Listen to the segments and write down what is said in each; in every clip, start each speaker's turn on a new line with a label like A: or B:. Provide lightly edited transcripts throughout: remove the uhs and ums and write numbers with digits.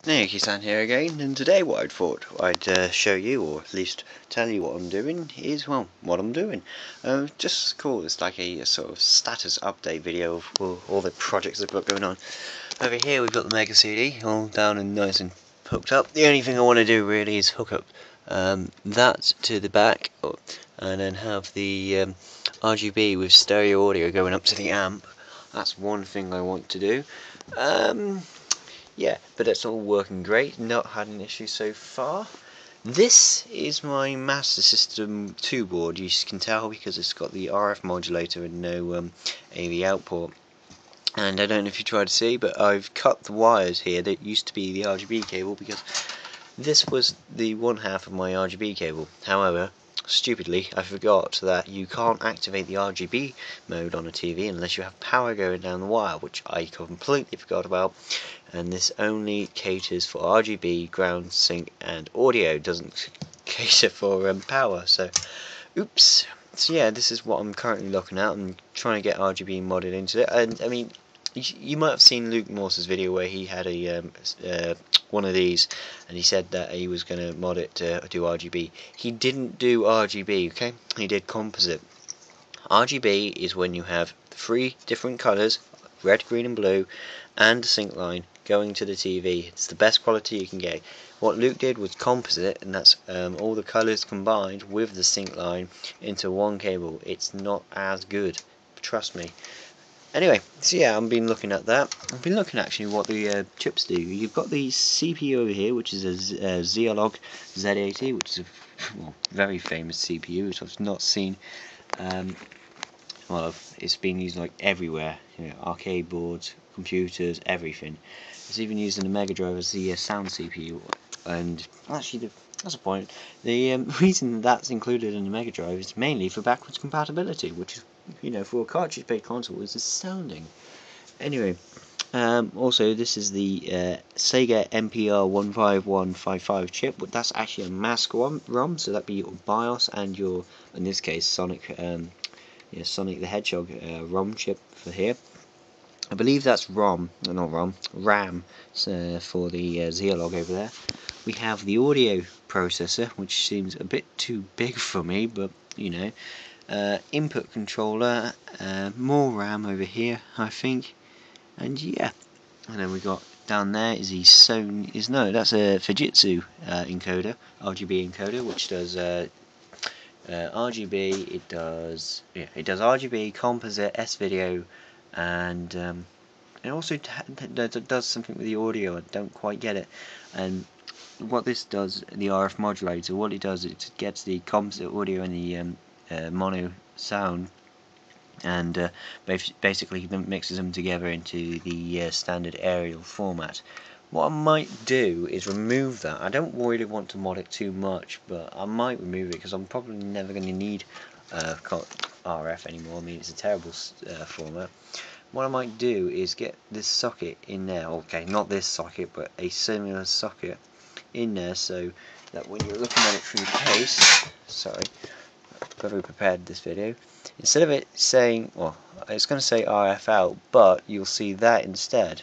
A: MegaCD here again, and today what I thought I'd show you, or at least tell you what I'm doing, is, well, what I'm doing. Just call this like a sort of status update video of all the projects I've got going on. Over here we've got the MegaCD, all down and nice and hooked up. The only thing I want to do really is hook up that to the back, and then have the RGB with stereo audio going up to the amp. That's one thing I want to do. Yeah, but it's all working great, not had an issue so far. This is my Master System 2 board. You can tell because it's got the RF modulator and no AV output. And I don't know if you try to see, but I've cut the wires here that used to be the RGB cable, because this was the one half of my RGB cable. However, stupidly, I forgot that you can't activate the RGB mode on a TV unless you have power going down the wire, which I completely forgot about. And this only caters for RGB, ground, sync, and audio. Doesn't cater for power. So, oops. So yeah, this is what I'm currently looking at. I'm trying to get RGB modded into it. And I mean, you might have seen Luke Morse's video where he had a one of these, and he said that he was going to mod it to do RGB. He didn't do RGB, okay? He did composite. RGB is when you have 3 different colours, red, green and blue, and a sync line going to the TV. It's the best quality you can get. What Luke did was composite, and that's all the colours combined with the sync line into one cable. It's not as good, trust me. Anyway, so yeah, I've been looking at that. I've been looking actually what the chips do. You've got the CPU over here, which is a Zilog Z80, which is a very famous CPU, which I've not seen. Well, it's been used like everywhere, you know, arcade boards, computers, everything. It's even used in the Mega Drive as the sound CPU. And actually, that's a point. The reason that's included in the Mega Drive is mainly for backwards compatibility, which is, you know, for a cartridge-based console is astounding. Anyway, also this is the Sega MPR15155 chip, but that's actually a mask ROM, so that'd be your BIOS and your, in this case, Sonic the Hedgehog ROM chip for here. I believe that's RAM for the Zilog over there. We have the audio processor, which seems a bit too big for me, but you know. Input controller, more RAM over here, I think, and yeah. And then we got down there is the Sony. That's a Fujitsu encoder, RGB encoder, which does RGB. It does RGB, composite, S-video, and it also does something with the audio. I don't quite get it. And what this does, the RF modulator, what it does, it gets the composite audio and the mono sound, and basically mixes them together into the standard aerial format. What I might do is remove that. I don't really want to mod it too much, but I might remove it because I'm probably never going to need RF anymore. I mean, it's a terrible format. What I might do is get this socket in there. Okay, not this socket, but a similar socket in there, so that when you're looking at it through the case, sorry, very prepared this video, instead of it saying, well, it's going to say RF out, but you'll see that instead,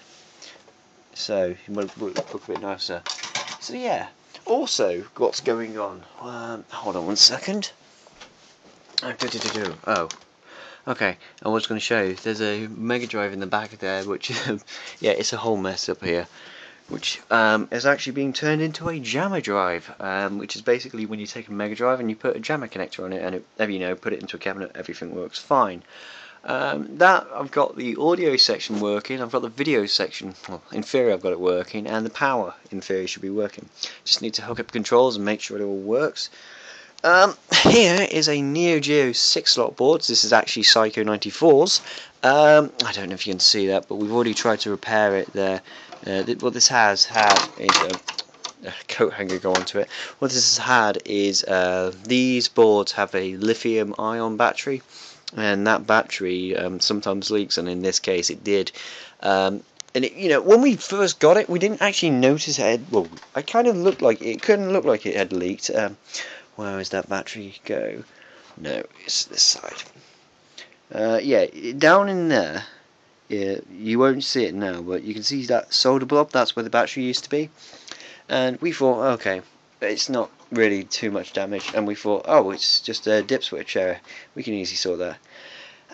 A: so it will look a bit nicer. So yeah, also what's going on, hold on one second. Oh, okay, I was going to show you, there's a Mega Drive in the back there, which yeah, it's a whole mess up here, which is actually being turned into a jammer drive, which is basically when you take a Mega Drive and you put a jammer connector on it, and put it into a cabinet, everything works fine. That I've got the audio section working, I've got the video section, well, in theory I've got it working, and the power in theory should be working. Just need to hook up controls and make sure it all works. Here is a Neo Geo 6-slot board. This is actually Psycho 94's. I don't know if you can see that, but we've already tried to repair it there. What this has had is a coat hanger go onto it. What this has had is these boards have a lithium-ion battery, and that battery sometimes leaks, and in this case it did. And it, you know, when we first got it, we didn't actually notice it. Well, it kind of looked like it couldn't look like it had leaked. Where is that battery go? No, it's this side. Yeah, down in there you won't see it now, but you can see that solder blob. That's where the battery used to be. And we thought, okay, it's not really too much damage, and we thought, oh, it's just a dip switch error, we can easily sort that.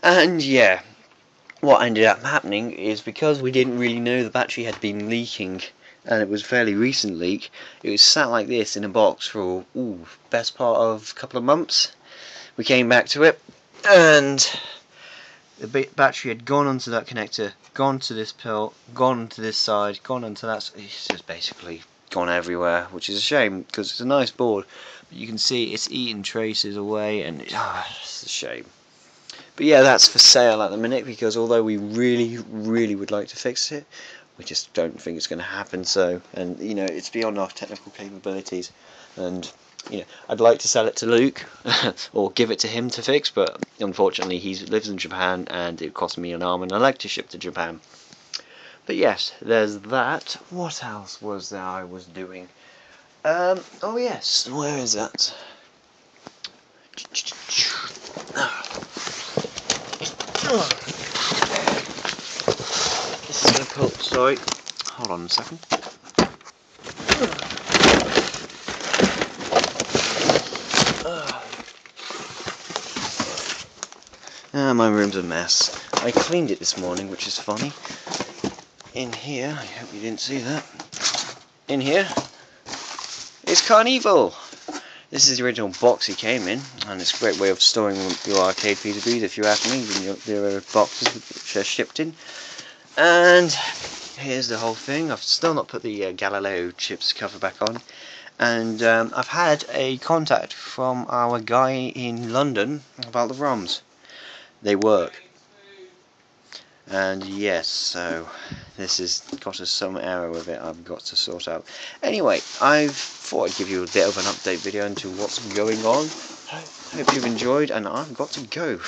A: And yeah, what ended up happening is, because we didn't really know the battery had been leaking, and it was a fairly recent leak, it was sat like this in a box for best part of a couple of months. We came back to it, and the battery had gone onto that connector, gone to this pill, gone to this side, gone onto that. It's just basically gone everywhere, which is a shame, because it's a nice board, but you can see it's eating traces away, and it's a shame. But yeah, that's for sale at the minute, because although we really would like to fix it, we just don't think it's going to happen. So, and you know, it's beyond our technical capabilities, and you know, I'd like to sell it to Luke or give it to him to fix, but unfortunately he lives in Japan and it cost me an arm and a leg to ship to Japan. But yes, there's that. What else was there I was doing? Oh yes, where is that? This is going to pull, sorry, hold on a second. My room's a mess. I cleaned it this morning, which is funny. In here, I hope you didn't see that. In here is Carnival. This is the original box he came in, and it's a great way of storing your arcade PCBs, if you ask me, when there are boxes which are shipped in. And here's the whole thing. I've still not put the Galileo chips cover back on. And I've had a contact from our guy in London about the ROMs. They work. And yes, so this has got us some error with it I've got to sort out. Anyway, I thought I'd give you a bit of an update video into what's going on. Hope you've enjoyed, and I've got to go.